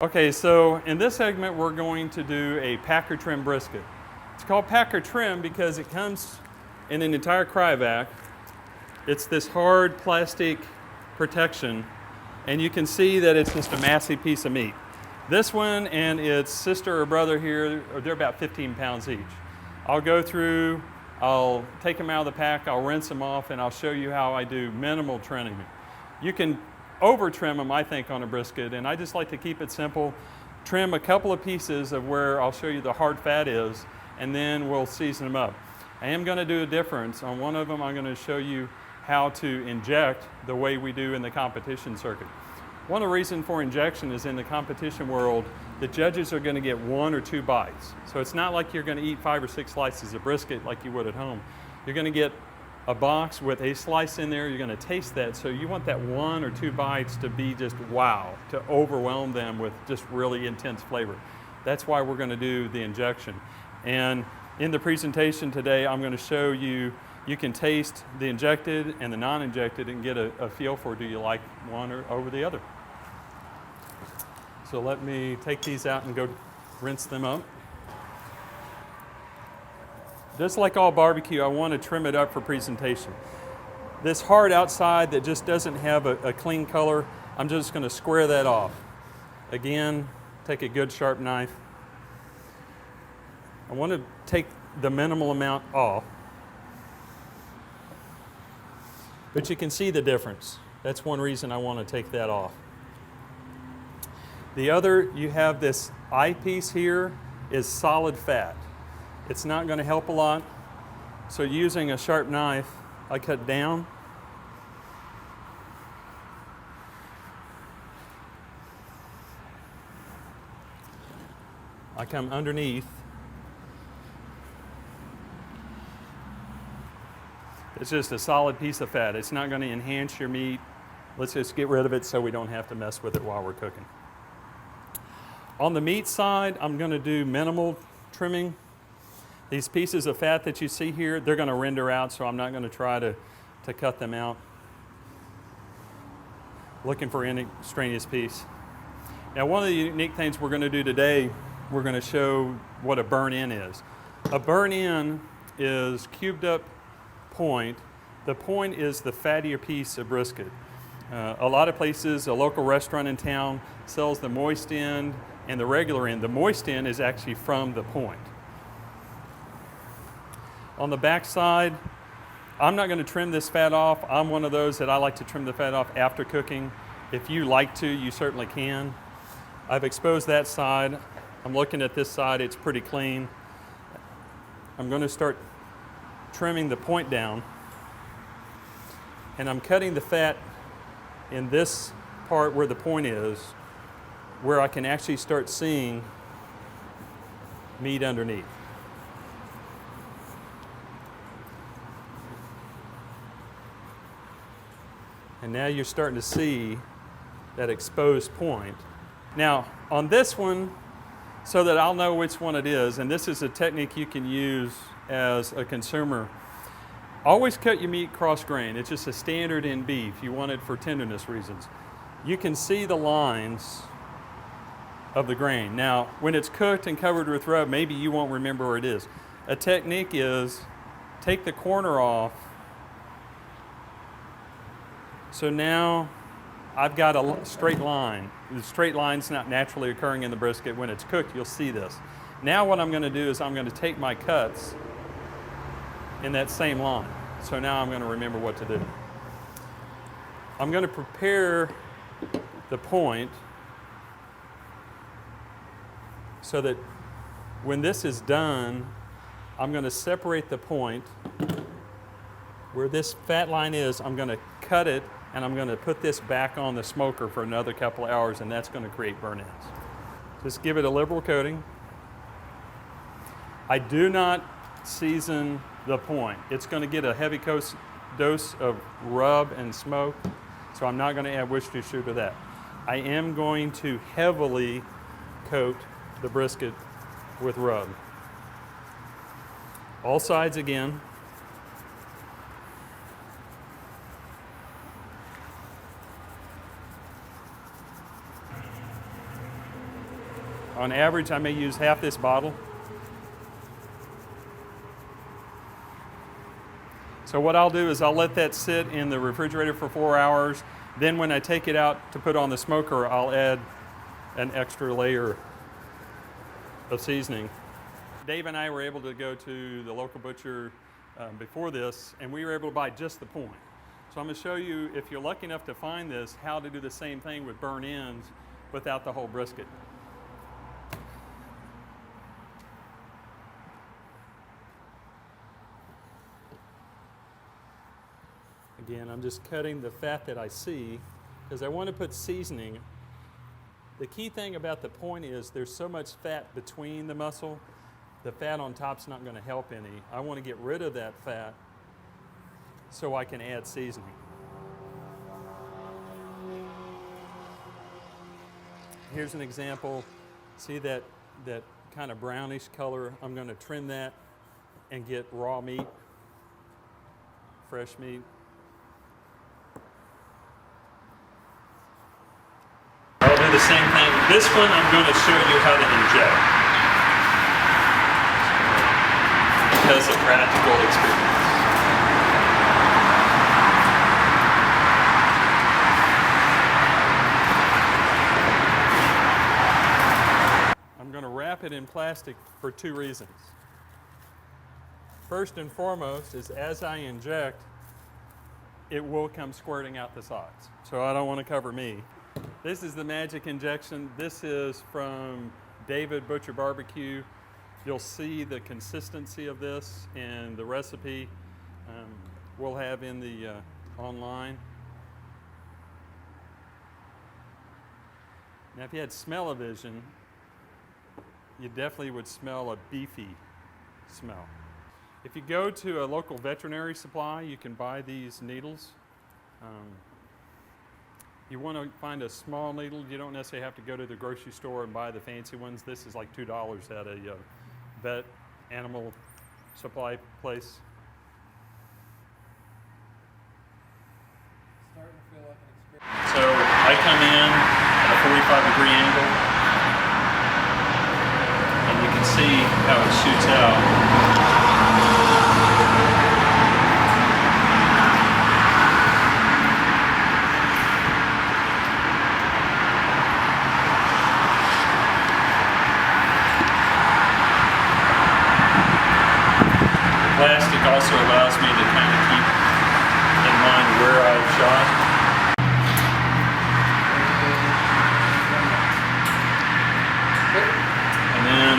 Okay, so in this segment we're going to do a packer trim brisket. It's called packer trim because it comes in an entire cryovac. It's this hard plastic protection, and you can see that it's just a massive piece of meat. This one and its sister or brother here, they're about 15 pounds each. I'll go through, I'll take them out of the pack, I'll rinse them off, and I'll show you how I do minimal trimming. You can over trim them, I think, on a brisket, and I just like to keep it simple. Trim a couple of pieces of where I'll show you the hard fat is, and then we'll season them up. I am going to do a difference. On one of them, I'm going to show you how to inject the way we do in the competition circuit. One of the reasons for injection is in the competition world, the judges are going to get 1 or 2 bites. So it's not like you're going to eat 5 or 6 slices of brisket like you would at home. You're going to get a box with a slice in there, you're going to taste that, so you want that 1 or 2 bites to be just wow, to overwhelm them with just really intense flavor. That's why we're going to do the injection. And in the presentation today, I'm going to show you, you can taste the injected and the non-injected and get a feel for, do you like one or over the other. So let me take these out and go rinse them up. Just like all barbecue, I want to trim it up for presentation. This hard outside that just doesn't have a clean color, I'm just going to square that off. Again, take a good sharp knife. I want to take the minimal amount off. But you can see the difference. That's one reason I want to take that off. The other, you have this eyepiece here, is solid fat. It's not going to help a lot, so using a sharp knife, I cut down. I come underneath. It's just a solid piece of fat. It's not going to enhance your meat. Let's just get rid of it so we don't have to mess with it while we're cooking. On the meat side, I'm going to do minimal trimming. These pieces of fat that you see here, they're going to render out, so I'm not going to try to cut them out. Looking for any extraneous piece. Now, one of the unique things we're going to do today, we're going to show what a burn-in is. A burn-in is cubed up point. The point is the fattier piece of brisket. A lot of places, a local restaurant in town sells the moist end and the regular end. The moist end is actually from the point. On the back side, I'm not going to trim this fat off. I'm one of those that I like to trim the fat off after cooking. If you like to, you certainly can. I've exposed that side. I'm looking at this side, it's pretty clean. I'm going to start trimming the point down, and I'm cutting the fat in this part where the point is, where I can actually start seeing meat underneath. And now you're starting to see that exposed point. Now, on this one, so that I'll know which one it is, and this is a technique you can use as a consumer, always cut your meat cross grain. It's just a standard in beef. You want it for tenderness reasons. You can see the lines of the grain. Now, when it's cooked and covered with rub, maybe you won't remember where it is. A technique is take the corner off. So now I've got a straight line. The straight line's not naturally occurring in the brisket. When it's cooked, you'll see this. Now what I'm going to do is I'm going to take my cuts in that same line. So now I'm going to remember what to do. I'm going to prepare the point so that when this is done, I'm going to separate the point. Where this fat line is, I'm going to cut it, and I'm going to put this back on the smoker for another couple of hours, and that's going to create burn-ins. Just give it a liberal coating. I do not season the point. It's going to get a heavy dose of rub and smoke, so I'm not going to add Worcestershire to that. I am going to heavily coat the brisket with rub. All sides again. On average, I may use half this bottle. So what I'll do is I'll let that sit in the refrigerator for 4 hours. Then when I take it out to put on the smoker, I'll add an extra layer of seasoning. Dave and I were able to go to the local butcher before this, and we were able to buy just the point. So I'm going to show you, if you're lucky enough to find this, how to do the same thing with burnt ends without the whole brisket. Again, I'm just cutting the fat that I see because I want to put seasoning. The key thing about the point is there's so much fat between the muscle, the fat on top's not going to help any. I want to get rid of that fat so I can add seasoning. Here's an example. See that kind of brownish color? I'm going to trim that and get raw meat, fresh meat. I'll do the same thing. This one I'm going to show you how to inject because of practical experience. I'm going to wrap it in plastic for 2 reasons. First and foremost is as I inject, it will come squirting out the sides. So I don't want to cover me. This is the magic injection. This is from David Butcher Barbecue. You'll see the consistency of this and the recipe we'll have in the online. Now, if you had smell-o-vision, you definitely would smell a beefy smell. If you go to a local veterinary supply, you can buy these needles. You want to find a small needle. You don't necessarily have to go to the grocery store and buy the fancy ones. This is like $2 at a vet animal supply place. Starting to feel like an experience. So I come in at a 45-degree angle, and you can see how it shoots out. Plastic also allows me to kind of keep in mind where I've shot. And then,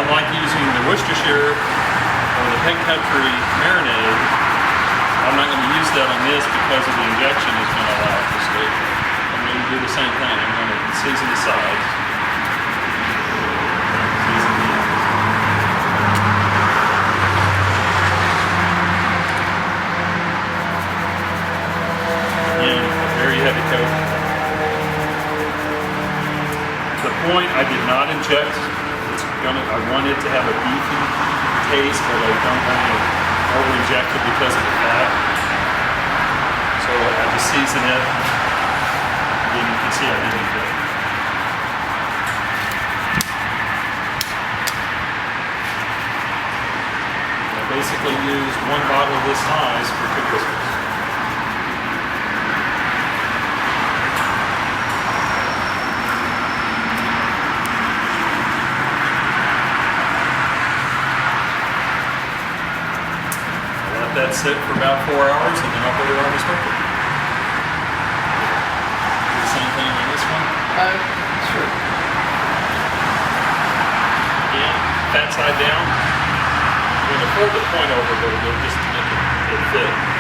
unlike using the Worcestershire or the Pig Country marinade, I'm not going to use that on this because of the injection is going to allow it to stay. I'm going to do the same thing. I'm going to season the sides. Season the ends. Very heavy coat. The point I did not inject. I want it to have a beefy taste, but I don't want to over-inject it because of the fat. So I just season it. Again, you can see I didn't inject. I basically used 1 bottle of this size for 2 briskets. That sit for about 4 hours, and then I'll put it on the smoker. Do the same thing on this one? Sure. Again, fat side down. I'm going to fold the point over a little bit just to make it fit.